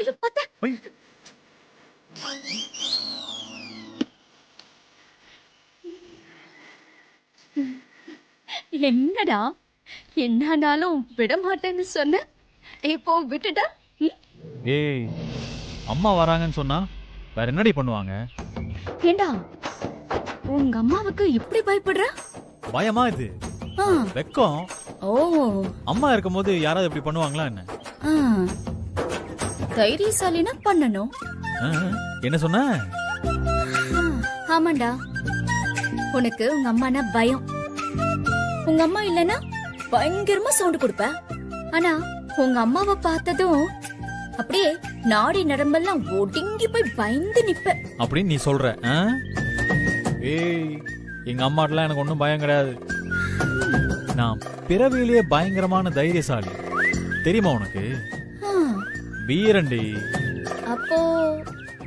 ஐ, என்னடா என்னானாலும் விட மாட்டேன்னு சொன்ன, இப்போ விட்டுட்டா? ம்? ஏய் அம்மா வராங்கன்னு சொன்னா வேற என்னடி பண்ணுவாங்க? ஏண்டா உங்க அம்மாவுக்கு இப்படி பயப்படுற? பயமா இது? ஆ, வெக்கம். ஓ, அம்மா இருக்கும்போது யாராவது இப்படி பண்ணுவாங்களா என்ன? ஆ. தைரியசாலினா பண்ணணும். ஆ, என்ன சொன்ன? ஆ, ஆமாண்டா. உனக்கு உங்க அம்மானா பயம். உங்க அம்மா இல்லனா பயங்கரமா சவுண்ட் கொடுப்ப. ஆனா உங்க அம்மாவை பார்த்ததும் அப்படியே நாடி நரம்பெல்லாம் ஒடுங்கி போய் பயந்து நிப்ப. அப்படின்னு நீ சொல்ற? ஆ? ஏய் எங்க அம்மாட்டெல்லாம் எனக்கு ஒன்றும் பயம் கிடையாது. நான் பிறவியிலேயே பயங்கரமான தைரியசாலி. தெரியுமா உனக்கு? ஆ, வீரண்டி. அப்போ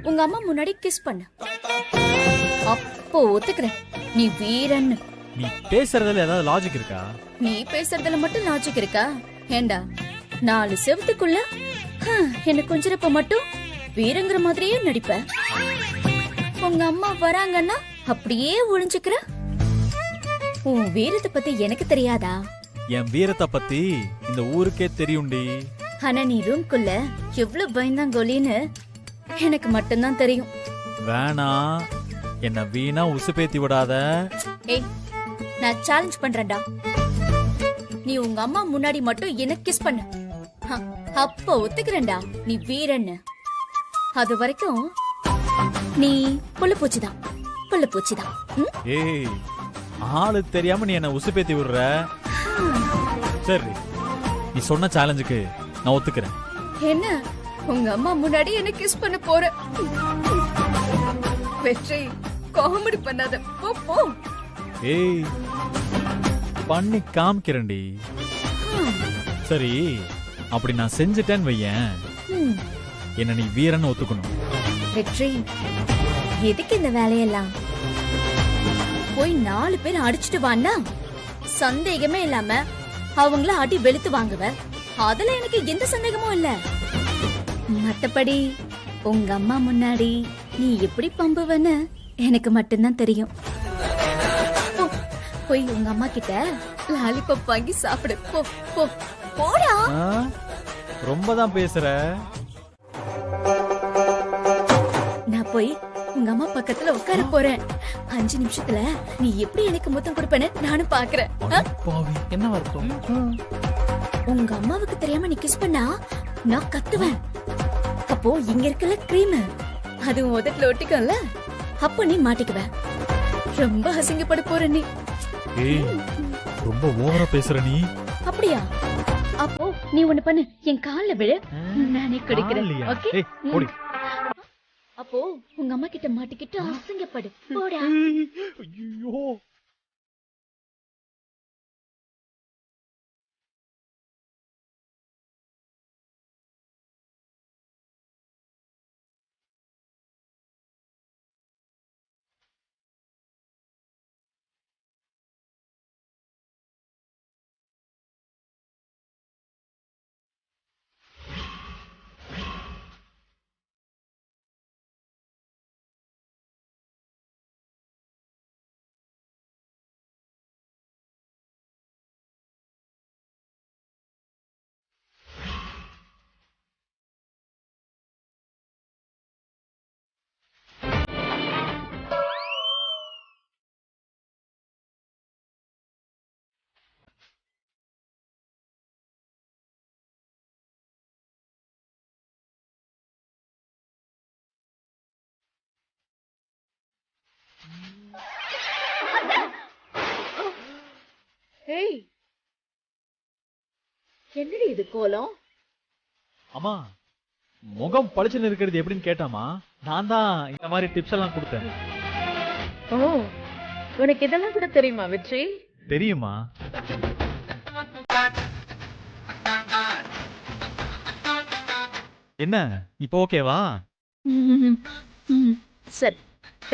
உங்க அம்மா முன்னாடி கிஸ் பண்ண. அப்போ ஒத்துக்கிறேன் நீ வீரன்னு. நீ பேசுறதுல ஏதாவது லாஜிக் இருக்கா? நீ பேசுறதுல மட்டும் லாஜிக் இருக்கா? ஏண்டா 4 செவத்துக்குள்ள என்ன கொஞ்சிறப்ப மட்டும் வீரங்கிற மாதிரியே நடிப்ப. உங்க அம்மா வராங்கன்னா அப்படியே ஒளிஞ்சுக்கிற. உன் வீரத்தை பத்தி எனக்கு தெரியாதா? என் வீரத்தை பத்தி இந்த ஊருக்கே தெரியும்டி. ஆனா நீ ரூம்குள்ள எவ்வளவு பயந்தாங்கோலின்னு எனக்கு மட்டும்தான் தெரியும். வேணா என்ன வீணா உசுப்பேத்தி விடாத. ஏய், நான் சேலஞ்ச் பண்றேன்டா. நீ உங்க அம்மா முன்னாடி மட்டும் என்ன கிஸ் பண்ணு. அப்ப ஒத்துக்கிறேன்டா நீ வீரன்னு. அது வரைக்கும் நீ புள்ளப்பூச்சிதான், புள்ளப்பூச்சிதான். ஏய் ஆளு தெரியாம நீ என்ன உசுப்பேத்தி விடுற. சரி நீ சொன்ன சேலஞ்சுக்கு நான் ஒத்துக்கிறேன். என்ன உங்க அம்மா முன்னாடி என்ன கிஸ் பண்ண போற? வெற்றி, காமெடி பண்ணாத, போ போ. ஏய் பண்ணி காமிக்கிறேன்டி. சரி அப்படி நான் செஞ்சுட்டேன்னு வையேன், ம், என்ன நீ வீரன்னு ஒத்துக்கணும். வெற்றி, எதுக்கு இந்த வேலையெல்லாம்? போய் 4 பேர் அடிச்சிட்டு வான்னா சந்தேகமே இல்லாம அவங்கள அடி வெளுத்து வாங்குவ. அதுல எனக்கு எந்த சந்தேகமும் இல்ல. மத்தபடி உங்க அம்மா முன்னாடி நீ எப்படி பம்புவன்னு எனக்கு மட்டும்தான் தெரியும். போ, போய் உங்க அம்மா கிட்ட லாலிபப் வாங்கி சாப்பிடு. போ போ போடா. ஆ? ரொம்ப தான் பேசுற. நான் போய் உங்க அம்மா பக்கத்துல உட்கார போறேன். 5 நிமிஷத்துல நீ எப்படி எனக்கு முத்தம் கொடுப்பேன்னு நானும் பாக்குறேன். பாவி, என்ன வருத்தம்? உங்க அம்மாவுக்கு தெரியாம நீ கிஸ் பண்ணா நான் கத்துவேன். அப்போ இங்க இருக்கல கிரீம், அது உதட்டுல ஒட்டிக்கும்ல, அப்போ நீ மாட்டிக்குவ. ரொம்ப அசிங்கப்பட போற நீ. ஏய் ரொம்ப ஓவரா பேசுற நீ. அப்படியா? அப்போ நீ ஒண்ணு பண்ணு, என் கால்ல விழு, நானே குடிக்கிறேன். ஆளியா? ஓகே? ஏய், ஓடி. அப்போ உங்க அம்மா கிட்ட மாட்டிக்கிட்டு அசிங்கப்படு. போடா. ஐயோ. ஏய், என்னடி இது கோலம்? அம்மா முகம் பளிச்சுன்னு இருக்கிறது எப்படின்னு கேட்டாமா, நான் தான் இந்த மாதிரி டிப்ஸ் எல்லாம் கொடுத்தேன். ஓ, உனக்கு இதெல்லாம் கூட தெரியுமா வெற்றி? தெரியுமா? என்ன இப்போ ஓகேவா? சரி,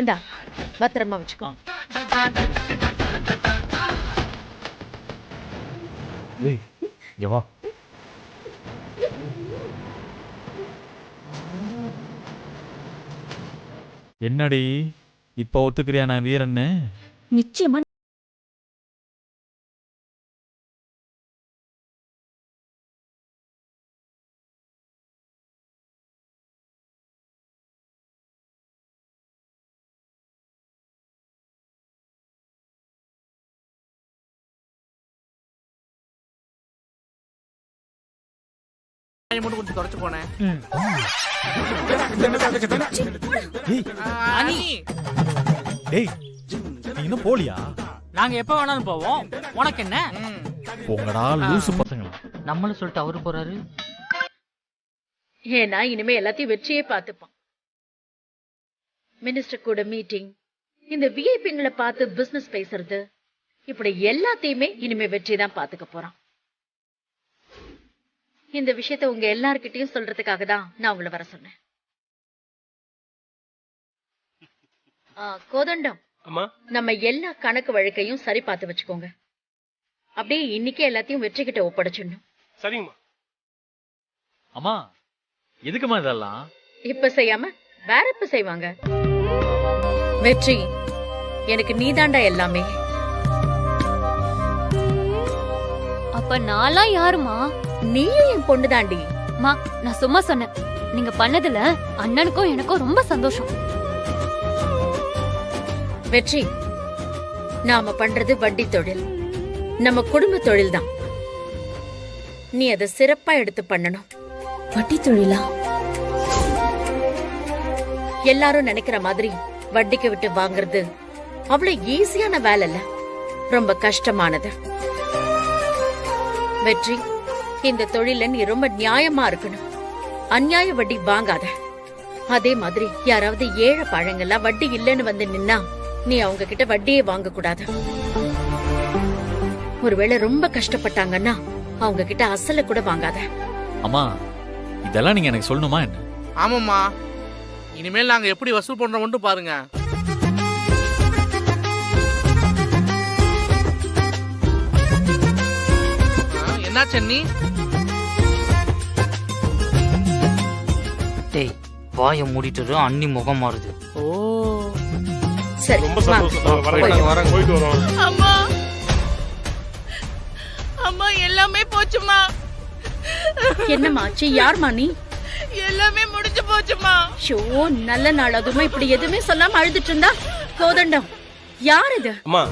இந்தா பத்திரமா வச்சுக்கோ. ஏய் இங்க வா. என்னடி இப்ப ஒத்துக்கிறியா நான் வீரன்னு? நிச்சயமா. மட்டும் கொஞ்சம் தொடச்சு போனேன். டேய் நீ இன்னும் போலியா? நாங்க எப்ப வேணாலும் போவோம், உனக்கு என்ன? போங்கடா லூசு பசங்களா. நம்மளும் சொல்லிட்டு அவரு போறாரு. ஏன்னா இனிமே எல்லாத்தையும் வெற்றியே பார்த்துப்பான். மினிஸ்டர் கூட மீட்டிங், இந்த விஐபிங்களை பார்த்து பிசினஸ் பேசுறது, இப்படி எல்லாத்தையுமே இனிமே வெற்றி தான் பாத்துக்க போறான். இந்த விஷயத்த உங்க எல்லார்கிட்டயும் சொல்றதுக்காக தான் நான் உங்களை வர சொன்னேன். கோதண்டம், நம்ம எல்லா கணக்கு வழக்கையும் சரி பார்த்து வச்சுக்கோங்க. அப்படியே இன்னைக்கே எல்லாத்தையும் வெற்றி கிட்ட ஒப்படைச்சிடணும். சரிங்கம்மா. அம்மா எதுக்குமா இதெல்லாம்? இப்ப செய்யாம வேற எப்ப செய்வாங்க? வெற்றி, எனக்கு நீதாண்டா எல்லாமே. அப்ப நாளா யாருமா? நீயும் என் பொண்ணு தாண்டி. மா, நான் சும்மா சொன்னேன். நீங்க பண்ணதுல அண்ணனுக்கும் எனக்கும் ரொம்ப சந்தோஷம். வெற்றி, நாம பண்றது வட்டி தொழில், நம்ம குடும்ப தொழில் தான். நீ அதை சிறப்பா எடுத்து பண்ணணும். வட்டி தொழிலா? எல்லாரும் நினைக்கிற மாதிரி வட்டிக்கு விட்டு வாங்குறது அவ்வளவு ஈஸியான வேலை இல்ல, ரொம்ப கஷ்டமானது. வெற்றி, இந்த தொழில நீ ரொம்ப நியாயமா இருக்கணும். அநியாய வட்டி வாங்காத. அதே மாதிரி யாராவது ஏழை பழங்கள்லாம் வட்டி இல்லைன்னு வந்து நின்னா நீ அவங்க கிட்ட வட்டியே வாங்க கூடாது. ஒருவேளை ரொம்ப கஷ்டப்பட்டாங்கன்னா அவங்க கிட்ட அசல கூட வாங்காத. அம்மா இதெல்லாம் நீங்க எனக்கு சொல்லணுமா என்ன? ஆமாம்மா, இனிமேல் நாங்க எப்படி வசூல் பண்றோம் மட்டும் பாருங்க. என்ன சென்னி? டேய், வாயை மூடிட்டு அண்ணி முகம் மாறுது. ஓ சரி, ரொம்ப சந்தோஷம். போயிட்டு வரோம். அம்மா, அம்மா எல்லாமே போச்சுமா. என்னம்மா ஆச்சு? யார்மா நீ? எல்லாமே முடிஞ்சு போச்சுமா. ஷோ, நல்ல நாள் அதுமா இப்படி எதுவுமே சொல்லாம அழுதுட்டு இருந்தா. கோதண்டம், யார் இது? அம்மா,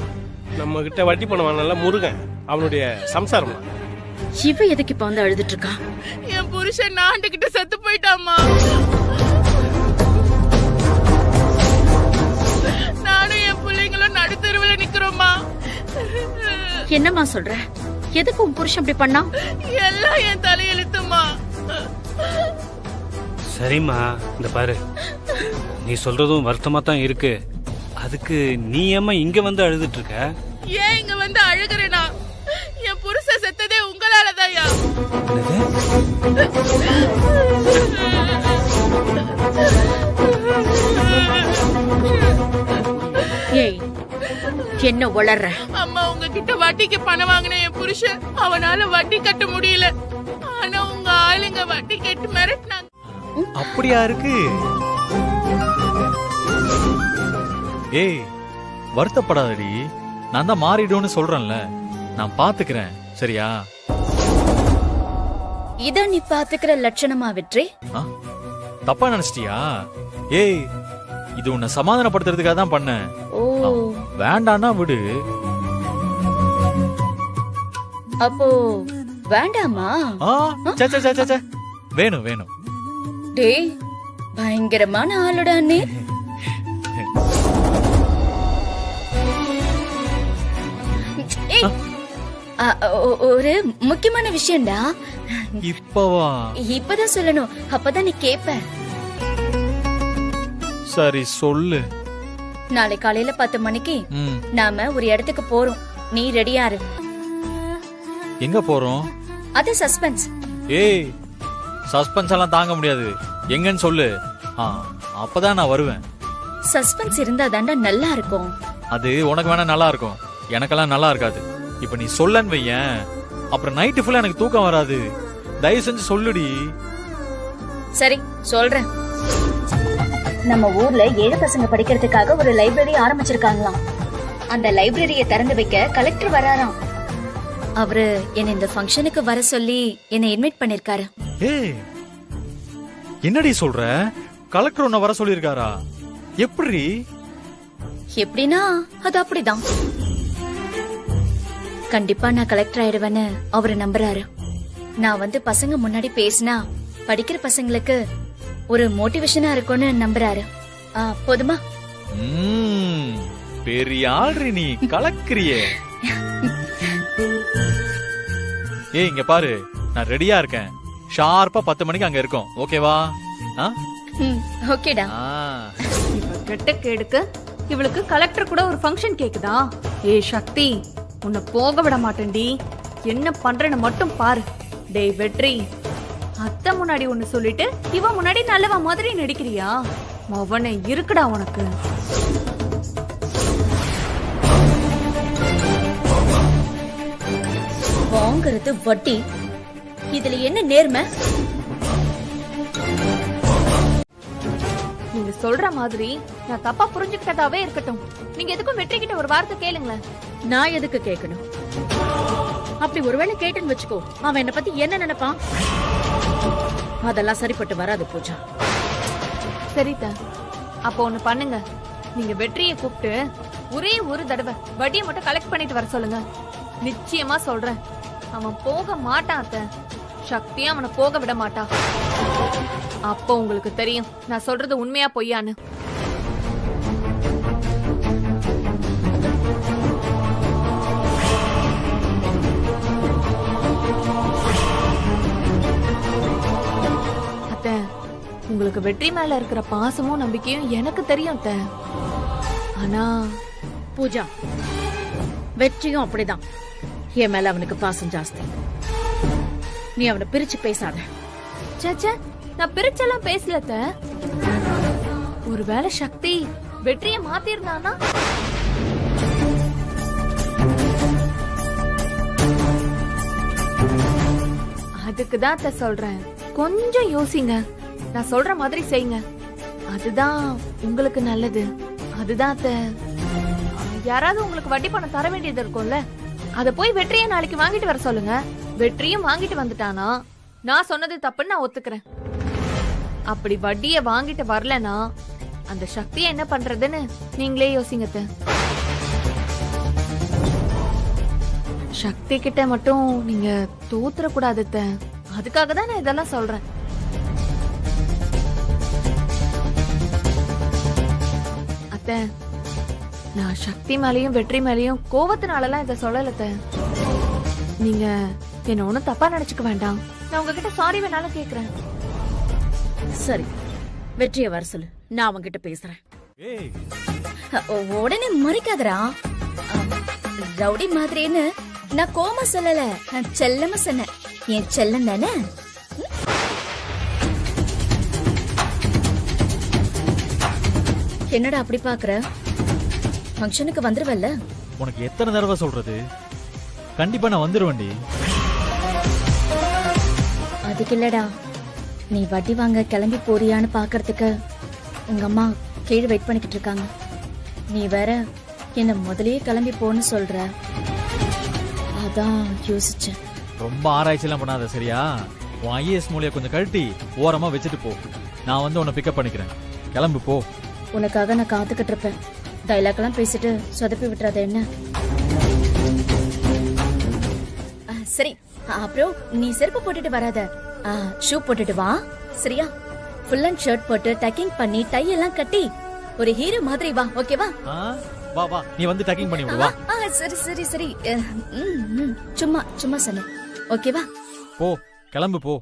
நம்ம கிட்ட வட்டி பண்ணுவான்ல முருகன், அவனுடைய சம்சாரம். இவ எதுக்கு இப்ப வந்து அழுதுட்டு இருக்கா? என் புருஷன் நாண்டுகிட்ட செத்து போயிட்டாமா. நானும் என் பிள்ளைங்களும் நடுத்தெருவுல நிக்கிறோமா. என்னம்மா சொல்ற? எதுக்கு உன் புருஷன் இப்படி பண்ணா? எல்லாம் என் தலையெழுத்துமா. சரிம்மா, இந்த பாரு, நீ சொல்றதும் வருத்தமா தான் இருக்கு. அதுக்கு நீ ஏம்மா இங்க வந்து அழுதுட்டு இருக்க? ஏன் இங்க வந்து அழுகிறேனா? என் புருஷன் செத்ததே உங்களாலதாயா. ஏய், என்ன உளற? அம்மா, உங்ககிட்ட வட்டிக்கு பணம் வாங்கின என் புருஷன் அவனால வட்டி கட்ட முடியல. ஆனா உங்க ஆளுங்க வட்டி கேட்டு மிரட்டினாங்க. அப்படியா இருக்கு? ஏய் வருத்தப்படாதடி, நான் தான் மாறிடும்னு சொல்றேன்ல, நான் பாத்துக்கிறேன் சரியா? இத நீ பாத்துக்கிற லட்சணமா வெற்றி? ஆ? தப்பா நினைச்சிட்டியா? ஏய் இது உன்னை சமாதானப்படுத்துறதுக்காக தான் பண்ணேன். ஓ, வேண்டான்னா விடு. அப்போ வேண்டாமா? ஆ, சே, சே, சே, சே, சே. வேணும் வேணும். டேய், பயங்கரமான ஆளுடா நீ. ஏய், ஒரு முக்கியமான விஷயம்டா. இப்பவா? இப்பதான் சொல்லணும், அப்பதான் நீ கேப்ப. சரி சொல்லு. நாளை காலையில 10 மணிக்கு ம், நாம ஒரு இடத்துக்கு போறோம். நீ ரெடியா இரு. எங்க போறோம்? அது சஸ்பென்ஸ். ஏய் சஸ்பென்ஸ் எல்லாம் தாங்க முடியாது. எங்கன்னு சொல்லு. ஆ, அப்பதான் நான் வருவேன். சஸ்பென்ஸ் இருந்தா தாண்டா நல்லா இருக்கும். அது உனக்கு வேணா நல்லா இருக்கும், எனக்கெல்லாம் நல்லா இருக்காது. இப்ப நீ சொல்லன்னு வையேன், அப்புறம் நைட்டு ஃபுல்லா எனக்கு தூக்கம் வராது. தயவு செஞ்சு சொல்லுடி. சரி, சொல்றேன். நம்ம ஊர்ல ஏழை பசங்க படிக்கிறதுக்காக ஒரு லைப்ரரி ஆரம்பிச்சிருக்காங்களாம். அந்த லைப்ரரிய திறந்து வைக்க கலெக்டர் வராராம். அவரு என்ன இந்த ஃபங்க்ஷனுக்கு வர சொல்லி என்ன இன்வைட் பண்ணிருக்காரு. ஏய், என்னடி சொல்ற? கலெக்டர் உன்னை வர சொல்லிருக்காரா? எப்படி? எப்படின்னா அது அப்படிதான். கண்டிப்பா நான் கலெக்டர் ஆயிடுவேன்னு அவரு நம்புறாரு. நான் வந்து பசங்க முன்னாடி பேசினா படிக்கிற பசங்களுக்கு ஒரு மோட்டிவேஷனா இருக்கும்னு நம்புறாரு. போதுமா? பெரிய ஆள்றி நீ, கலக்கிறியே. ஏய், இங்க பாரு, நான் ரெடியா இருக்கேன். ஷார்ப்பா 10 மணிக்கு அங்க இருக்கோம். ஓகேவா? ஓகேடா. இவ கெட்ட கேடுக்கு இவளுக்கு கலெக்டர் கூட ஒரு ஃபங்க்ஷன் கேக்குதா? ஏய் சக்தி, உன்னை போக விட மாட்டேன்டி. என்ன பண்றேன்னு மட்டும் பாரு. டேய் வெற்றி, அத்தை முன்னாடி ஒன்னு சொல்லிட்டு இவ முன்னாடி நல்லவ மாதிரி நடிக்கிறியா? அவனை இருக்குடா உனக்கு. வாங்குறது வட்டி, இதுல என்ன நேர்மை? நீங்க சொல்ற மாதிரி நான் தப்பா புரிஞ்சுக்கிட்டதாவே இருக்கட்டும். நீங்க எதுக்கும் வெற்றி கிட்ட ஒரு வார்த்தை கேளுங்களேன். நான் எதுக்கு கேட்கணும்? அப்படி ஒருவேளை கேட்டுன்னு வச்சுக்கோ, அவன் என்ன பத்தி என்ன நினைப்பான்? அதெல்லாம் சரிப்பட்டு வராது பூஜா. சரிதா, அப்போ ஒண்ணு பண்ணுங்க. நீங்க வெற்றியை கூப்பிட்டு ஒரே ஒரு தடவை வட்டியை மட்டும் கலெக்ட் பண்ணிட்டு வர சொல்லுங்க. நிச்சயமா சொல்றேன், அவன் போக மாட்டான் அத்தை. சக்தியும் அவனை போக விட மாட்டா. அப்போ உங்களுக்கு தெரியும் நான் சொல்றது உண்மையா பொய்யான்னு. அத்தை, உங்களுக்கு வெற்றி மேல இருக்கிற பாசமும் நம்பிக்கையும் எனக்கு தெரியும் அத்தை. ஆனா பூஜா, வெற்றியும் அப்படிதான். என் மேல அவனுக்கு பாசம் ஜாஸ்தி. நீ அவனை பிரிச்சு பேசாத. சேச்சே, நான் பிரிச்செல்லாம் பேசல அத்தை. ஒருவேளை சக்தி வெற்றியை மாத்திருந்தானா? அதுக்குதான் அத்தை சொல்றேன், கொஞ்சம் யோசிங்க. நான் சொல்ற மாதிரி செய்யுங்க, அதுதான் உங்களுக்கு நல்லது. அதுதான் அத்தை. யாராவது உங்களுக்கு வட்டி பணம் தர வேண்டியது இருக்கும்ல, அத போய் வெற்றியை நாளைக்கு வாங்கிட்டு வர சொல்லுங்க. வெற்றியும் வாங்கிட்டு வந்துட்டானா நான் சொன்னது தப்புன்னு நான் ஒத்துக்கிறேன். அப்படி வட்டிய வாங்கிட்டு வரலனா அந்த சக்தியை என்ன பண்றதுன்னு நீங்களே யோசிங்க அத்தை. சக்தி கிட்ட மட்டும் நீங்க தோத்துற கூடாது அத்தை. அதுக்காக தான் நான் இதெல்லாம் சொல்றேன். அத்தை, நான் சக்தி மேலயும் வெற்றி மேலயும் கோவத்தினாலலாம் இதை சொல்லல அத்தை. நீங்க என்ன ஒண்ணும் தப்பா நினைச்சுக்க வேண்டாம். நான் உங்ககிட்ட சாரி வேணாலும் கேக்குறேன். சரி, வெற்றியை வர சொல்லு, நான் அவன்கிட்ட பேசுறேன். உடனே மறைக்காதரா. ரவுடி மாதிரின்னு நான் கோமா சொல்லல, நான் செல்லமா சொன்னேன். என் செல்லம் தானே. என்னடா அப்படி பாக்குற? ஃபங்க்ஷனுக்கு வந்துருவல்ல? உனக்கு எத்தனை தடவை சொல்றது? கண்டிப்பா நான் வந்துருவேன்டி. அதுக்கு இல்லடா, நீ வட்டி வாங்க கிளம்பி போறியான்னு பாக்குறதுக்கு உங்க அம்மா கீழே வெயிட் பண்ணிக்கிட்டு இருக்காங்க. நீ வேற என்ன முதல்லயே கிளம்பி போன்னு சொல்ற. அதான் யோசிச்சேன். ரொம்ப ஆராய்ச்சிலாம் பண்ணாத, சரியா? உன் ஐஏஎஸ் மூலையை கொஞ்சம் கழட்டி ஓரமா வச்சுட்டு போ. நான் வந்து உன்னை பிக்கப் பண்ணிக்கிறேன். கிளம்பு போ. உனக்காக நான் காத்துக்கிட்டு இருப்பேன். டைலாக் எல்லாம் பேசிட்டு சொதப்பி விட்டுறாத என்ன? சரி, அப்புறம் நீ செருப்பு போட்டுட்டு வராத, ஷூ போட்டுட்டு வா, சரியா? ஃபுல் அண்ட் ஷர்ட் போட்டு டக்கிங் பண்ணி டை எல்லாம் கட்டி ஒரு ஹீரோ மாதிரி வா, ஓகேவா? வா வா, நீ வந்து டக்கிங் பண்ணி விடு. வா. சரி சரி சரி, சும்மா சும்மா சொன்ன, ஓகேவா? போ, கிளம்பு போ.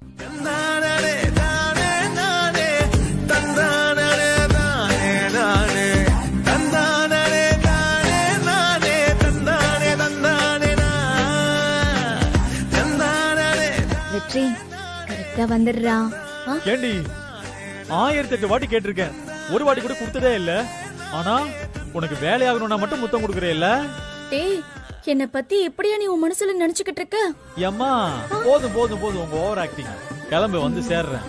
வெற்றி கரெக்டா வந்துடுறா. ஏண்டி 1008 வாட்டி கேட்டிருக்கேன், ஒரு வாட்டி கூட கொடுத்ததே இல்ல. ஆனா உனக்கு வேலையாகணும்னா மட்டும் முத்தம் கொடுக்கறே இல்ல. டேய், என்ன பத்தி எப்படியா நீ உன் மனசுல நினைச்சுக்கிட்டு இருக்க? அம்மா, போதும் போதும் போதும் உங்க ஓவர் ஆக்டிங். கிளம்பு, வந்து சேர்றேன்.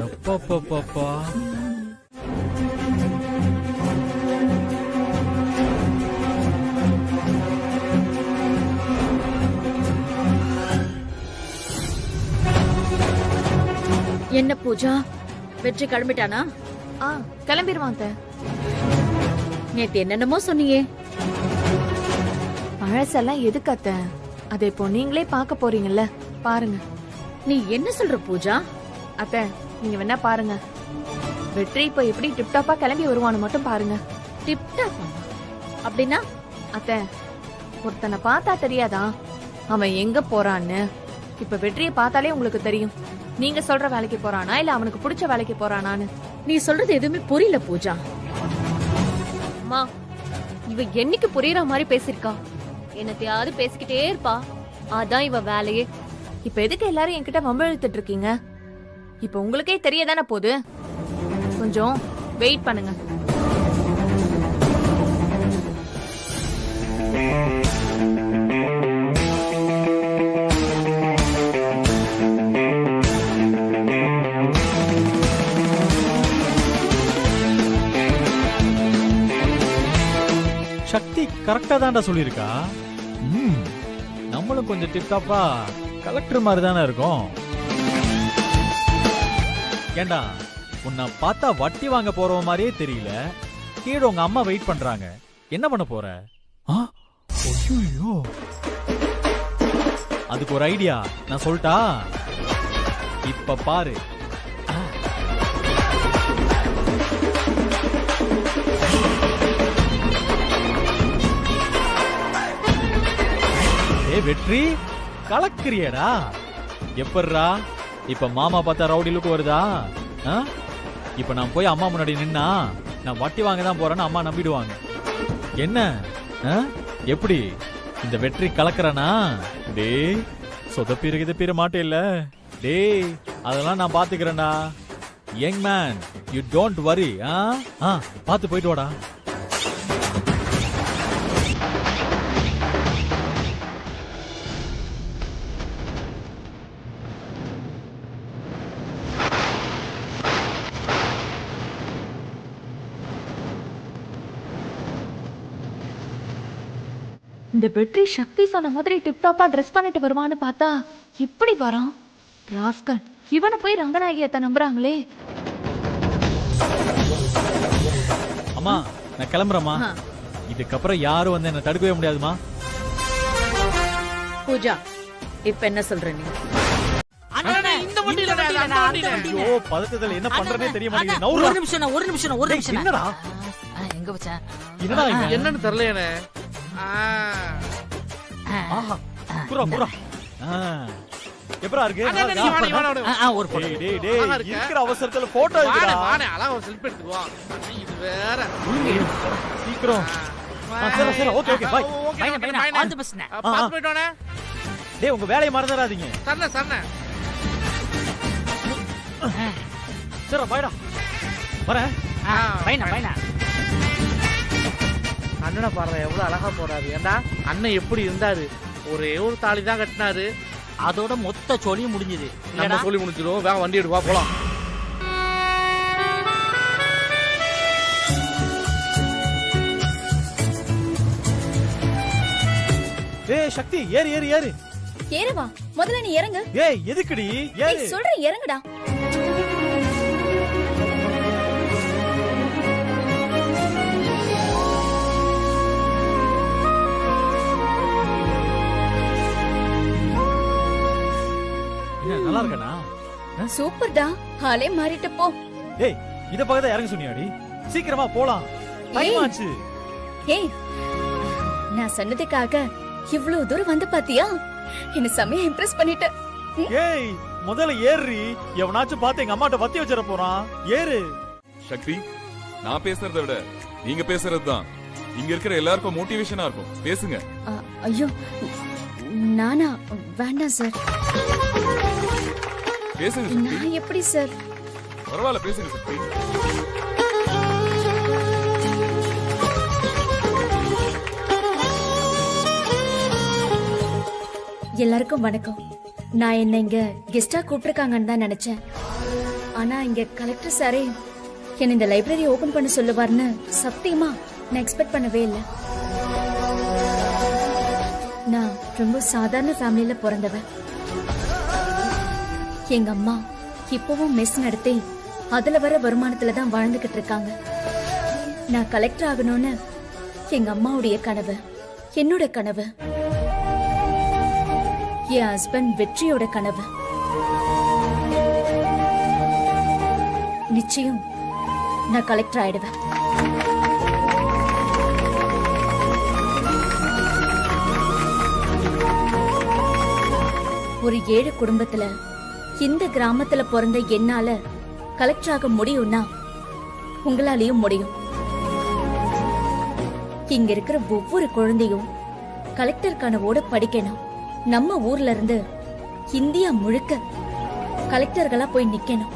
எப்பப்பா என்ன பூஜா, வெற்றி கிளம்பிட்டானா? கிளம்பிடுவான் அத்தை. நேத்து என்னென்னமோ சொன்னியே. பழசெல்லாம் எதுக்கு அத்தை? அதை இப்போ நீங்களே பார்க்க போறீங்கல்ல, பாருங்க. நீ என்ன சொல்ற பூஜா? அத்தை நீங்க வேணா பாருங்க, வெற்றி இப்ப எப்படி டிப்டாப்பா கிளம்பி வருவான்னு மட்டும் பாருங்க. டிப்டாப் அப்படின்னா? அத்தை, ஒருத்தனை பார்த்தா தெரியாதா அவன் எங்க போறான்னு? இப்ப வெற்றியை பார்த்தாலே உங்களுக்கு தெரியும். நீங்க சொல்ற வேலைக்கு போறானா இல்ல அவனுக்கு பிடிச்ச வேலைக்கு போறானான்னு. நீ சொல்றது எதுவுமே புரியல பூஜா. அம்மா, இவ என்னைக்கு புரியற மாதிரி பேசிருக்கா? என்னத்தையாவது பேசிக்கிட்டே இருப்பா, அதான் இவ வேலையே. இப்ப எதுக்கு எல்லாரும் என்கிட்ட வம்பு இழுத்துட்டு இருக்கீங்க? இப்ப உங்களுக்கே தெரியதானே போகுது. கொஞ்சம் வெயிட் பண்ணுங்க. சக்தி கரெக்டா தான்டா சொல்லியிருக்கா. நம்மளும் கொஞ்சம் டிப்டாப்பா கலெக்டர் மாதிரி தானே இருக்கும். ஏண்டா, உன்னை பார்த்தா வட்டி வாங்க போற மாதிரியே தெரியல. கீழே உங்க அம்மா வெயிட் பண்றாங்க. என்ன பண்ண போற? ஐயோ, அதுக்கு ஒரு ஐடியா நான் சொல்லிட்டா. இப்ப பாரு. வெற்றி கலக்கிறியடா. எப்பறா இப்ப மாமா பார்த்தா ரவுடி லுக்கு வருதா? இப்ப நான் போய் அம்மா முன்னாடி நின்னா நான் வட்டி வாங்க தான் போறேன்னு அம்மா நம்பிடுவாங்க. என்ன எப்படி இந்த வெற்றி கலக்குறானா? டேய், சொதப்பிற பீர மாட்டே இல்ல. டேய், அதெல்லாம் நான் பாத்துக்கிறேன்டா. Young man, you don't worry. பாத்து போயிட்டு வாடா. இந்த வெற்றி சக்தி சொன்ன மாதிரி டிப்டாப்பா ட்ரெஸ் பண்ணிட்டு வருவான்னு பார்த்தா இப்படி வரான் ராஸ்கல். இவனை போய் ரங்கநாயகியத்தை நம்புறாங்களே. அம்மா, நான் கிளம்புறேம்மா. இதுக்கப்புறம் யாரும் வந்து என்ன தடுக்கவே முடியாதுமா. பூஜா, இப்ப என்ன சொல்ற நீ? இந்த வண்டியில ஐயோ, பதட்டத்துல என்ன பண்றதே தெரிய மாட்டேங்குது. ஒரு நிமிஷம் என்னடா எங்க வச்ச? என்னடா என்னன்னு தெரியல. எப்பரா இருக்கு? ஒரு போட்டோ. இருக்கிற அவசரத்துல போட்டோ எடுடா. அழகா ஒரு செல்ஃபி எடுத்துக்குவோம். இது வேற. சீக்கிரம். சரி, okay bye. All the best. பாத்து போய்டோனே. டேய், உங்க வேலைய மறந்துடாதீங்க. சரண. சரி, பைடா. வரேன். பைனா. அண்ணனை பாரு, எவ்வளவு அழகா போறாரு. ஏண்டா, அண்ணன் எப்படி இருந்தாரு? ஒரே ஒரு தாலி தான் கட்டினாரு. அதோட மொத்த சொல்லியும் முடிஞ்சது. நம்ம சொல்லி முடிச்சிடும். வேக வண்டி எடுவா, போலாம். ஏய் சக்தி, ஏறு. ஏறுவா, முதல்ல நீ இறங்கு. ஏய், எதுக்குடி? ஏறு. சொல்ற இறங்குடா. நல்லா இருக்கனா? சூப்பர்டா, ஹாலே மாறிட்ட போ. ஏய், இத பக்கத்துல இறங்க சொன்னியாடி? சீக்கிரமா போலாம், டைம் ஆச்சு. ஏய், நான் சொன்னதுக்காக இவ்வளவு தூரம் வந்து பாத்தியா? என்ன செமையா இம்ப்ரெஸ் பண்ணிட்ட. ஏய், முதல்ல ஏறி. எவனாச்சும் பார்த்து எங்க அம்மாட்ட வத்தி வச்சிர போறான். ஏறு. சக்தி, நான் பேசுறதை விட நீங்க பேசுறதுதான் இங்க இருக்கிற எல்லாருக்கும் மோட்டிவேஷனா இருக்கும். பேசுங்க. ஐயோ, நானா? வேண்டாம் சார். பேசுங்க சக்தி. நான் எப்படி சார்? பரவாயில்ல, பேசுங்க சக்தி. எல்லாருக்கும் வணக்கம். நான் என்ன இங்க கெஸ்டா கூப்பிட்டிருக்காங்கன்னு தான் நினைச்சேன். ஆனா இங்க கலெக்டர் சாரே என்ன இந்த லைப்ரரி ஓபன் பண்ண சொல்லுவார்னு சத்தியமா நான் எக்ஸ்பெக்ட் பண்ணவே இல்லை. நான் ரொம்ப சாதாரண ஃபேமிலியில பிறந்தவன். எங்க அம்மா இப்பவும் மெஸ் நடத்தி அதுல வர வருமானத்துல தான் வாழ்ந்துகிட்டு இருக்காங்க. நான் கலெக்டர் ஆகணும்னு எங்க அம்மாவுடைய கனவு, என்னோட கனவு, என் ஹஸ்பண்ட் வெற்றியோட கனவு. நிச்சயம் நான் கலெக்டர் ஆயிடுவேன். ஒரு ஏழு குடும்பத்துல இந்த கிராமத்துல பிறந்த என்னால கலெக்டர் ஆக முடியும்னா உங்களாலையும் முடியும். இங்க இருக்கிற ஒவ்வொரு குழந்தையும் கலெக்டர் கனவோட படிக்கணும். நம்ம ஊர்ல இருந்து இந்தியா முழுக்க கலெக்டர்களா போய் நிக்கணும்.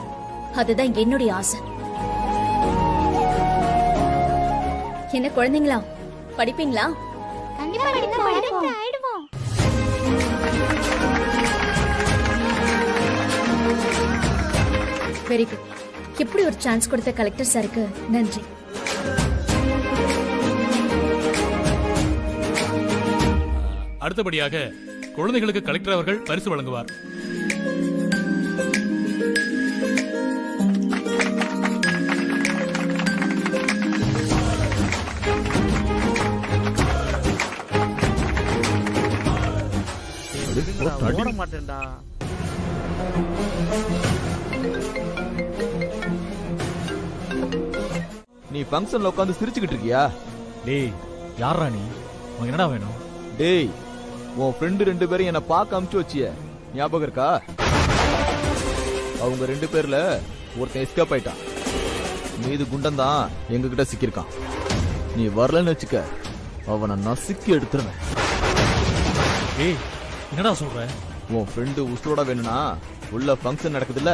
அதுதான் என்னுடைய ஆசை. என்ன குழந்தைங்களா, படிப்பீங்களா? Very good. இப்படி ஒரு சான்ஸ் கொடுத்த கலெக்டர் சாருக்கு நன்றி. அடுத்தபடியாக குழந்தைகளுக்கு கலெக்டர் அவர்கள் பரிசு வழங்குவார். ஓட மாட்டேன்டா. நீ ஃபங்க்ஷன்ல உட்கார்ந்து சிரிச்சுக்கிட்டு இருக்கியா? டேய், யாரா நீ? உனக்கு என்னடா வேணும்? டேய், உன் ஃப்ரெண்டு 2 பேரும் என்ன பார்க்க அனுப்பிச்சு வச்சிய, ஞாபகம் இருக்கா? அவங்க 2 பேர்ல ஒருத்தன் எஸ்கேப் ஆயிட்டான். மீது குண்டன் தான் எங்க கிட்ட சிக்கிருக்கான். நீ வரலன்னு வச்சுக்க, அவனை நசுக்கி எடுத்துருவேன். ஏய், என்னடா சொல்ற? உன் ஃப்ரெண்டு உசுரோட வேணும்னா உள்ள ஃபங்க்ஷன் நடக்குதுல்ல,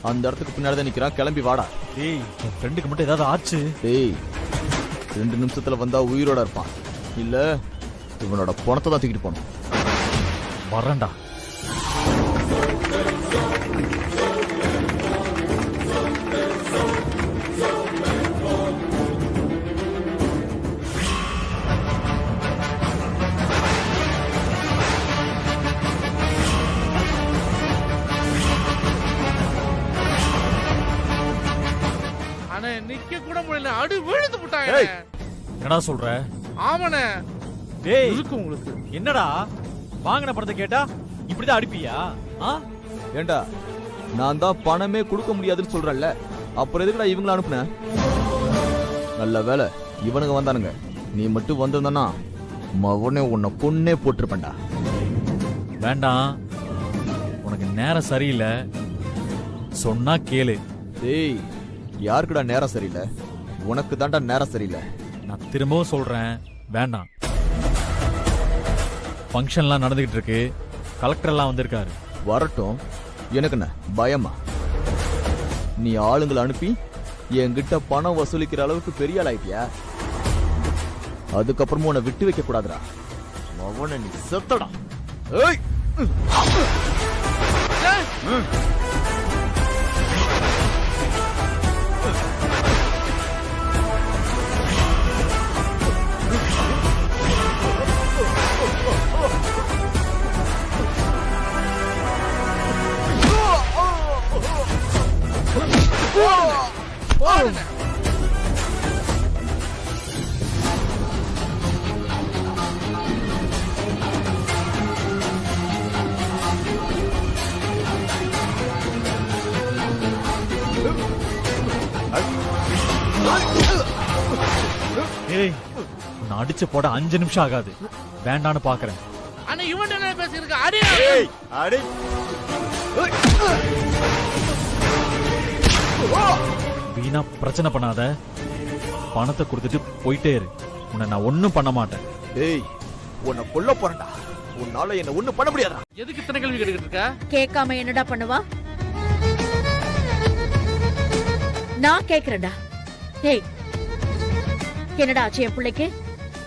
அந்த இடத்துக்கு பின்னாடி தான் நிக்கிறான். கிளம்பி வாடா. டேய், என் ஃப்ரெண்டுக்கு மட்டும் ஏதாவது ஆச்சு? டேய், 2 நிமிஷத்துல வந்தா உயிரோட இருப்பான். இல்ல இவனோட பணத்தை தான் தூக்கிட்டு போனோம். வரேன்டா. ஆனா நிக்க கூட முடியல, அடி விழுந்து போட்டாங்க. என்னடா சொல்ற? ஆமாண்ணே. டேய், இருக்கு உங்களுக்கு. என்னடா வாங்கின பணத்தை கேட்டா இப்படிதான் அடிப்பியா? ஏண்டா, நான் தான் பணமே கொடுக்க முடியாதுன்னு சொல்றேன்ல, அப்புறம் எதுக்குடா இவங்கள அனுப்புன? நல்ல வேலை இவனுங்க வந்தானுங்க. நீ மட்டும் வந்திருந்தனா உடனே உன்னை பொண்ணே போட்டிருப்பேன்டா. வேண்டாம், உனக்கு நேரம் சரியில்லை, சொன்னா கேளு. டேய், யாருக்குடா நேரம் சரியில்லை? உனக்கு தாண்டா நேரம் சரியில்லை. நான் திரும்பவும் சொல்றேன், வேண்டாம். ஃபங்க்ஷன்லாம் நடந்துகிட்டு இருக்கு, கலெக்டர் எல்லாம் வந்திருக்காரு. வரட்டும், எனக்கு என்ன பயமா? நீ ஆளுங்களை அனுப்பி என்கிட்ட பணம் வசூலிக்கிற அளவுக்கு பெரிய ஆள் ஆயிட்டியா? அதுக்கப்புறமும் உன்னை விட்டு வைக்க கூடாதுடா. அவனை நீ செத்தடா. ஏய், ஏய், உன்னை அடிச்சு போட 5 நிமிஷம் ஆகாது. வேண்டான்னு பாக்குறேன். ஆனா இவன் என்ன பேசிருக்க? அடி அடி. வீணா பிரச்சனை பண்ணாத, பணத்தை கொடுத்துட்டு போயிட்டே இரு. உன்னை நான் ஒண்ணும் பண்ண மாட்டேன். டேய், உன்னை கொல்ல போறேன்டா. உன்னால என்ன ஒண்ணும் பண்ண முடியாதா? எதுக்கு இத்தனை கேள்வி கேட்டுக்கிட்டு இருக்க? கேட்காம என்னடா பண்ணுவா? நான் கேக்குறேன்டா. ஏய், என்னடா ஆச்சு என் பிள்ளைக்கு?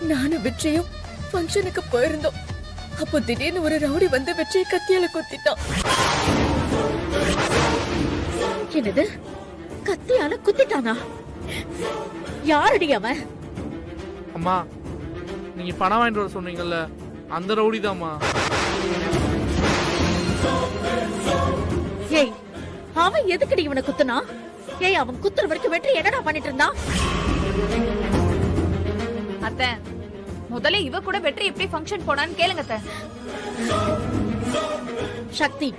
நானும் வெற்றியும் ஃபங்க்ஷனுக்கு போயிருந்தோம். அப்போ திடீர்னு ஒரு ரவுடி வந்து வெற்றியை கத்தியால குத்திட்டான். என்னது, கத்தியால குத்திட்டானா? யாரடி அவன்? அம்மா, நீங்க பணம் வாங்கிட்டு வர சொன்னீங்கல்ல, அந்த ரவுடி தான்மா. ஏய், அவன் எதுக்குடி இவனை குத்துனா? ஏய், அவன் குத்துற வரைக்கும் வெற்றி என்னடா பண்ணிட்டு இருந்தான்? அத்தை, முதல்ல இவ கூட வெற்றி எப்படி ஃபங்க்ஷன் போனான்னு கேளுங்க அத்தை. சக்தி,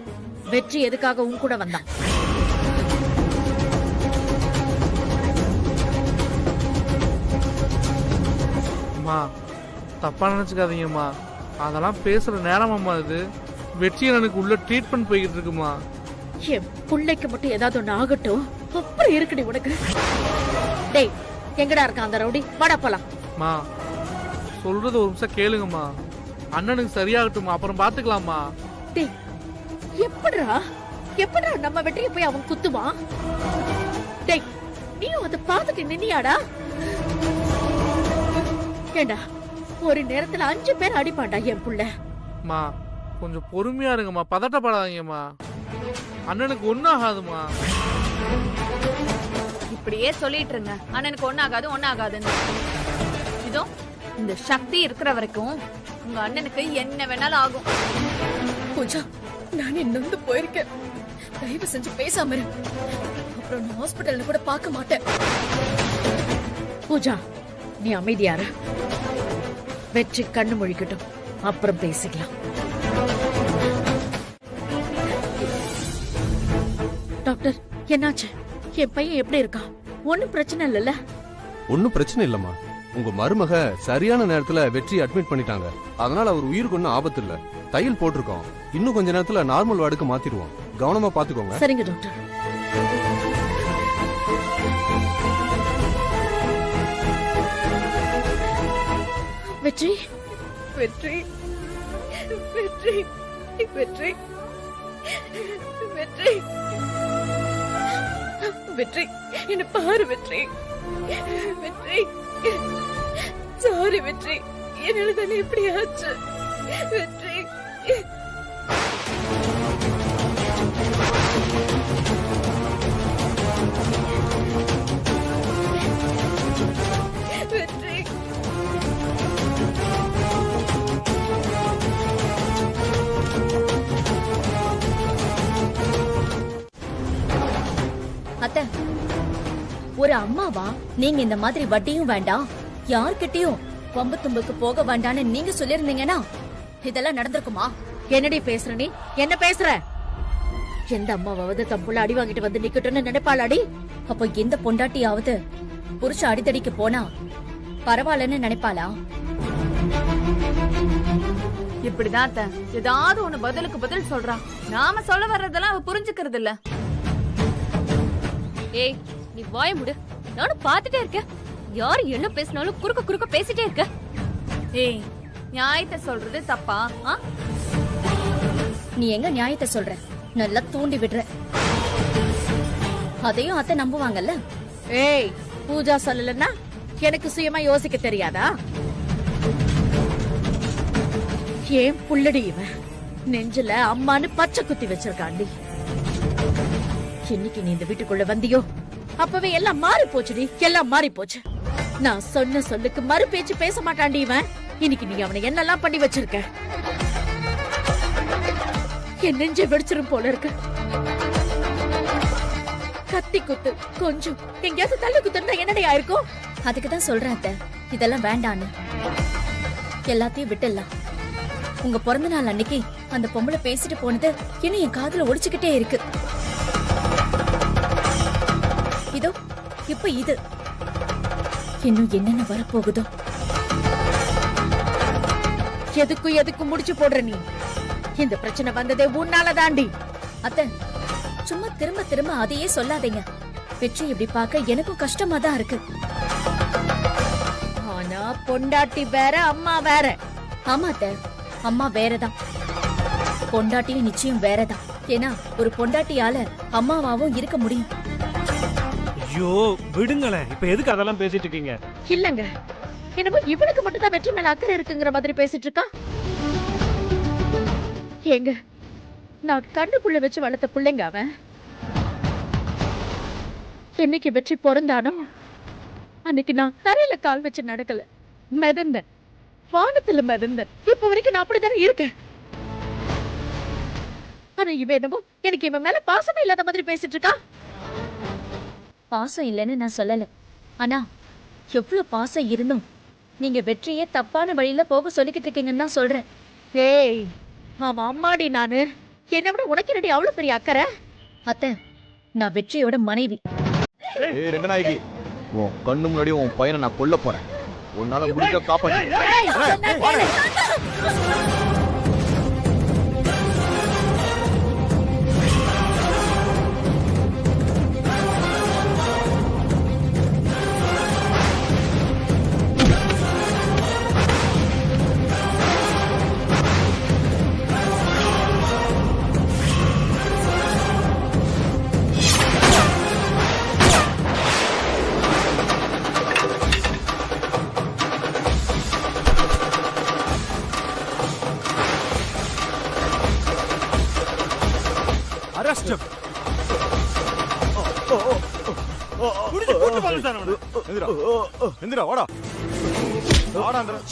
வெற்றி எதுக்காக உன் கூட வந்தான்? அம்மா தப்பா நினைச்சுக்காதீங்கம்மா, அதெல்லாம் பேசுற நேரமாம்மா இது. வெற்றி எனக்கு உள்ள ட்ரீட்மெண்ட் போய்கிட்டு இருக்குமா. என் பிள்ளைக்கு மட்டும் ஏதாவது ஒண்ணு ஆகட்டும், அப்புறம் இருக்குடி உனக்கு. டேய், எங்கடா இருக்கான் அந்த ரவுடி? வாடா போலாம். மா சொல்றது ஒரு நிமிஷம் கேளுங்கம்மா. அண்ணனுக்கு சரியாகட்டுமா, அப்புறம் பாத்துக்கலாமா. டேய், எப்படிடா நம்ம வெற்றியை போய் அவன் குத்துவான்? டேய், நீயும் அதை பார்த்துட்டு நின்னியாடா? ஏண்டா, ஒரு நேரத்துல 5 பேர் அடிப்பான்டா என் புள்ள. மா கொஞ்சம் பொறுமையா இருங்கம்மா, பதட்டப்படாதீங்கம்மா. அண்ணனுக்கு ஒன்னும் ஆகாதுமா. இப்படியே சொல்லிட்டு இருங்க, அண்ணனுக்கு ஒண்ணு ஆகாதுன்னு. இதோ இந்த சக்தி இருக்கிற வரைக்கும் உங்க அண்ணனுக்கு என்ன வேணாலும் ஆகும். பூஜா, நான் நொந்து போயிருக்கேன். தயவு செஞ்சு பேசாம இரு. அப்புறம் நான் ஹாஸ்பிட்டல்ல கூட பார்க்க மாட்டேன். பூஜா, நீ அமைதியார. வெற்றி கண்ணு முழிக்கட்டும், அப்புறம் பேசிக்கலாம். டாக்டர், என்னாச்சு? என் பையன் எப்படி இருக்கா? ஒன்னும் பிரச்சனை இல்லல்ல? ஒன்னும் பிரச்சனை இல்லம்மா. உங்க மருமக சரியான நேரத்துல வெற்றி அட்மிட் பண்ணிட்டாங்க. அதனால அவர் உயிருக்கு ஒன்னும் ஆபத்து இல்ல. தையல் போட்டிருக்கோம். இன்னும் கொஞ்ச நேரத்துல நார்மல் வார்டுக்கு மாத்திடுவோம். கவனமா பாத்துக்கோங்க. சரிங்க டாக்டர். வெற்றி, வெற்றி, வெற்றி, வெற்றி, வெற்றி, வெற்றி, என்ன பாரு வெற்றி. வெற்றி, சாரி வெற்றி, என்னால தானே இப்படி ஆச்சு. வெற்றி, வெற்றி. அத்தை, ஒரு அம்மாவா நீங்க இந்த மாதிரி வட்டியும் வேண்டாம், யார்கிட்டயும் வம்பு தும்புக்கு போக வேண்டான்னு நீங்க சொல்லிருந்தீங்கன்னா இதெல்லாம் நடந்திருக்குமா? என்னடி பேசுற நீ? என்ன பேசுற? எந்த அம்மாவாவது தம் புள்ள அடி வாங்கிட்டு வந்து நிக்கட்டும்னு நினைப்பாளாடி? அப்போ எந்த பொண்டாட்டியாவது புருஷ அடித்தடிக்கு போனா பரவாயில்லன்னு நினைப்பாளா? இப்படிதான் அத்தை, ஏதாவது ஒண்ணு பதிலுக்கு பதில் சொல்றான். நாம சொல்ல வர்றதெல்லாம் அவ புரிஞ்சுக்கிறது இல்ல. ஏய், நீ வாய முடு. நானும் பாத்துட்டே இருக்கேன். யாரு என்ன பேசினாலும் குறுக்க பேசிட்டே இருக்க. ஏய், நியாயத்தை சொல்றது தப்பா? நீ எங்க நியாயத்தை சொல்ற? நல்லா தூண்டி விடுற. அதையும் அத்தை நம்புவாங்கல்ல? ஏய், பூஜா சொல்லலன்னா எனக்கு சுயமா யோசிக்க தெரியாதா? ஏன் புள்ளடி இவன் நெஞ்சில அம்மான்னு பச்சை குத்தி வச்சிருக்காண்டி. இன்னைக்கு நீ இந்த வீட்டுக்குள்ள வந்தியோ அப்பவே எல்லாம் மாறி போச்சுடி, எல்லாம் மாறி போச்சு. நான் சொன்ன சொல்லுக்கு மறு பேச்சு பேச மாட்டாண்டி இவன். இன்னைக்கு நீ அவனை என்னெல்லாம் பண்ணி வச்சிருக்க. என் நெஞ்சை வெடிச்சிரும் போல இருக்கு. கத்தி குத்து கொஞ்சம் எங்கேயாவது தள்ளி குத்துருந்தா என்னடா இருக்கும்? அதுக்குதான் சொல்றேன் அத்தை, இதெல்லாம் வேண்டான்னு. எல்லாத்தையும் விட்டுடலாம். உங்க பிறந்த நாள் அன்னைக்கு அந்த பொம்பளை பேசிட்டு போனது இன்னும் என் காதுல ஒடிச்சுக்கிட்டே இருக்கு. இதோ இப்ப இது இன்னும் என்னென்ன வரப்போகுதோ. எதுக்கும் முடிச்சு போடுற நீ. இந்த பிரச்சனை வந்ததே உன்னால தாண்டி. அத்தை, சும்மா திரும்ப திரும்ப அதையே சொல்லாதீங்க. வெற்றி இப்படி பார்க்க எனக்கும் கஷ்டமா தான் இருக்கு. ஆனா பொண்டாட்டி வேற, அம்மா வேற. ஆமா அத்தை, அம்மா வேறதான், பொண்டாட்டியும் நிச்சயம் வேறதான். ஏன்னா ஒரு பொண்டாட்டியால அம்மாவாவும் இருக்க முடியும். ஐயோ விடுங்களேன், இப்ப எதுக்கு அதெல்லாம் பேசிட்டு இருக்கீங்க? இல்லங்க, என்னமோ இவனுக்கு மட்டும் தான் வெற்றி மேல அக்கறை இருக்குங்கிற மாதிரி பேசிட்டு இருக்கா. ஏங்க, நான் கண்ணுக்குள்ள வச்சு வளர்த்த பிள்ளைங்க அவன். என்னைக்கு வெற்றி பிறந்தானோ அன்னைக்கு நான் தரையில கால் வச்சு நடக்கல, மிதந்தேன், வானத்துல மிதந்தேன். இப்ப வரைக்கும் நான் அப்படித்தானே இருக்கேன். ஆனா இவன் என்னமோ எனக்கு இவன் மேல பாசமே இல்லாத மாதிரி பேசிட்டு இருக்கா. பாசம் இல்லைன்னு நான் சொல்லல. ஆனா எவ்வளவு பாசம் இருந்தும் நீங்க வெற்றியே தப்பான வழியில போக சொல்லிக்கிட்டு இருக்கீங்கன்னு தான் சொல்றேன். ஏய் ஆமா அம்மாடி நானு. என்னை விட உனக்கு என்னடி அவ்வளவு பெரிய அக்கறை? அத்தை, நான் வெற்றியோட மனைவி. ஏய் ரெங்கநாயகி, உன் கண்ணு முன்னாடி உன் பையனை நான் கொல்ல போறேன். உன்னால முடிஞ்ச காப்பாத்து.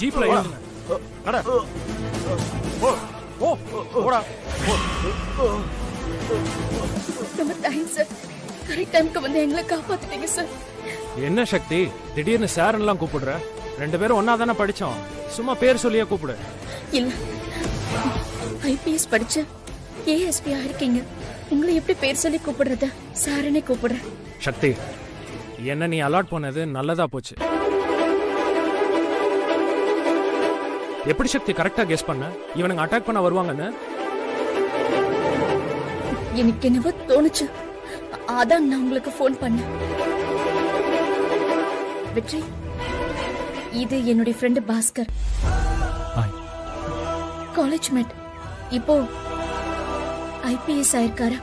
ஜீப்ல ஏறுங்க. ரொம்ப தேங்க்ஸ் சார். கரெக்ட் டைம்க்கு வந்து எங்களை காப்பாத்திட்டீங்க சார். என்ன சக்தி திடீர்னு சார் எல்லாம் கூப்பிடுற? 2 பேரும் ஒன்னா தானே படிச்சோம், சும்மா பேர் சொல்லியே கூப்பிடு. இல்ல, ஐபிஎஸ் படிச்ச ஏஎஸ்பி இருக்கீங்க, உங்களை எப்படி பேர் சொல்லி கூப்பிடுறத? சாரனே கூப்பிடுறேன். சக்தி, என்ன நீ அலாட் பண்ணது நல்லதா போச்சு. எப்படி சக்தி கரெக்டா கெஸ் பண்ண இவனுங்க அட்டாக் பண்ண வருவாங்கன்னு? எனக்கு என்னவோ தோணுச்சு, அதான் நான் உங்களுக்கு ஃபோன் பண்ணேன். வெற்றி, இது என்னுடைய ஃப்ரெண்ட் பாஸ்கர், காலேஜ் மேட். இப்போ ஐபிஎஸ் ஆயிருக்காரு.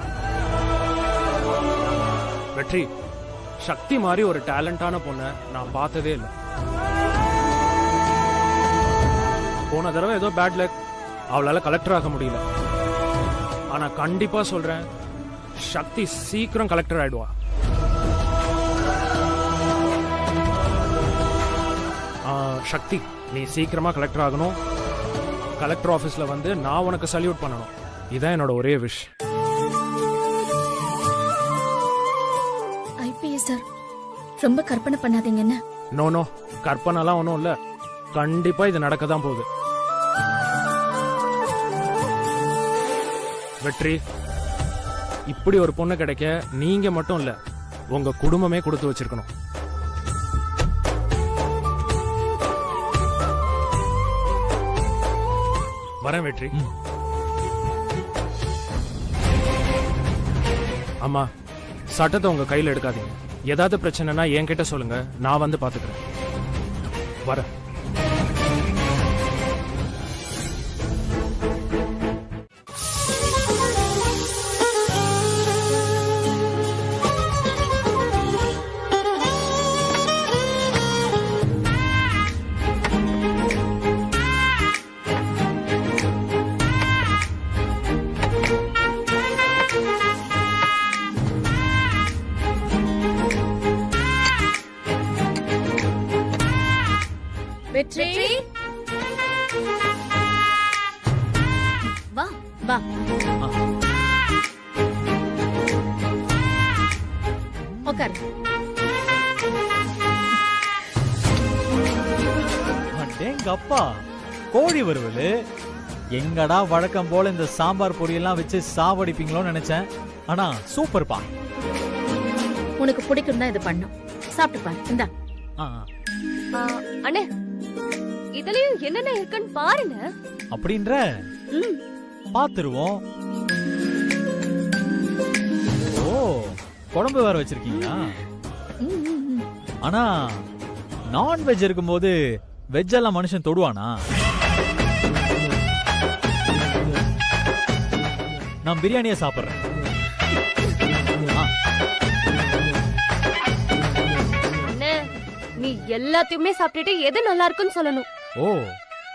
வெற்றி, சக்தி மாதிரி ஒரு டேலண்டான பொண்ணை நான் பார்த்ததே இல்லை. போன தடவை ஏதோ பேட் லக், அவளால கலெக்டர் ஆக முடியல. ஆனா கண்டிப்பா சொல்றேன், சக்தி சீக்கிரம் கலெக்டர் ஆயிடுவா. சக்தி, நீ சீக்கிரமா கலெக்டர் ஆகணும். கலெக்டர் ஆபீஸ்ல வந்து நான் உனக்கு சல்யூட் பண்ணணும். இதான் என்னோட ஒரே விஷ். ஐபிஎஸ் சார், ரொம்ப கற்பனை பண்ணாதீங்க. என்ன? நோ, கற்பனைலாம் ஒன்றும் இல்ல, கண்டிப்பா இது நடக்க தான் போகுது. வெற்றி, இப்படி ஒரு பொண்ணு கிடைக்க நீங்க மட்டும் இல்ல, உங்க குடும்பமே கொடுத்து வச்சிருக்கணும். வரேன் வெற்றி. அம்மா, சட்டத்தை உங்க கையில எடுக்காதீங்க. ஏதாவது பிரச்சனைனா என்கிட்ட சொல்லுங்க, நான் வந்து பாத்துக்கிறேன். வரேன். வெற்றி, வா வா. உட்காரு. அடேங்கப்பா, கோழி வறுவல். எங்கடா வழக்கம் போல இந்த சாம்பார் பொரியெல்லாம் வச்சு சாவடிப்பீங்களோன்னு நினைச்சேன். ஆனா சூப்பர்ப்பா. உனக்கு பிடிக்கும் தான் இது பண்ணும். சாப்பிட்டு பாரு. இந்தா. அண்ணே, இதுலயும் என்னென்ன இருக்குன்னு பாருங்க. அப்படின்ற பாத்துருவோம். ஓ, குழம்பு வேற வச்சிருக்கீங்களா? ஆனா நான்வெஜ் இருக்கும்போது வெஜ் எல்லாம் மனுஷன் தொடுவானா? நான் பிரியாணியை சாப்பிடுறேன். அண்ணே, நீ எல்லாத்தையுமே சாப்பிட்டுட்டு எது நல்லா இருக்குன்னு சொல்லணும். ஓ,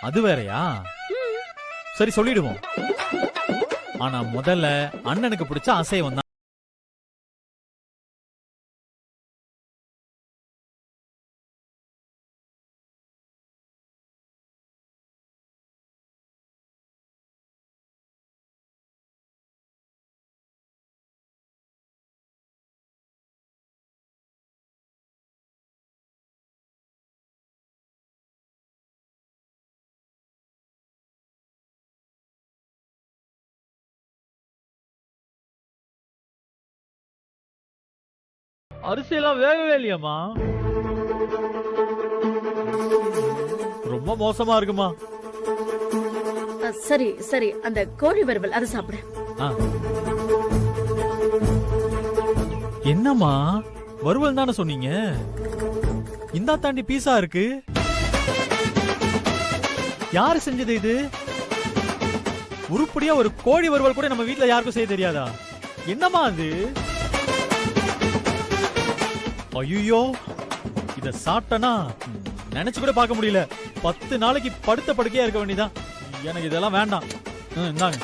அது வேறயா? சரி, சொல்லிடுவோம். ஆனா முதல்ல அண்ணனுக்கு பிடிச்ச அசைவம் தான். அரிசி எல்லாம் வேகவே இல்லையாம்மா. ரொம்ப மோசமா இருக்குமா. சரி சரி, அந்த கோழி வறுவல் அதை சாப்பிடு. என்னம்மா வறுவல் தானே சொன்னீங்க, இந்தா தாண்டி பீஸா இருக்கு. யாரு செஞ்சது இது? உருப்படியா ஒரு கோழி வறுவல் கூட நம்ம வீட்ல யாருக்கும் செய்ய தெரியாதா? என்னம்மா அது? ஐயோ, இத சாப்பிட்டனா நினைச்சு கூட பார்க்க முடியல. 10 நாளைக்கு படுத்த படுக்கையா இருக்க வேண்டியதான். எனக்கு இதெல்லாம் வேண்டாம். இந்தாங்க.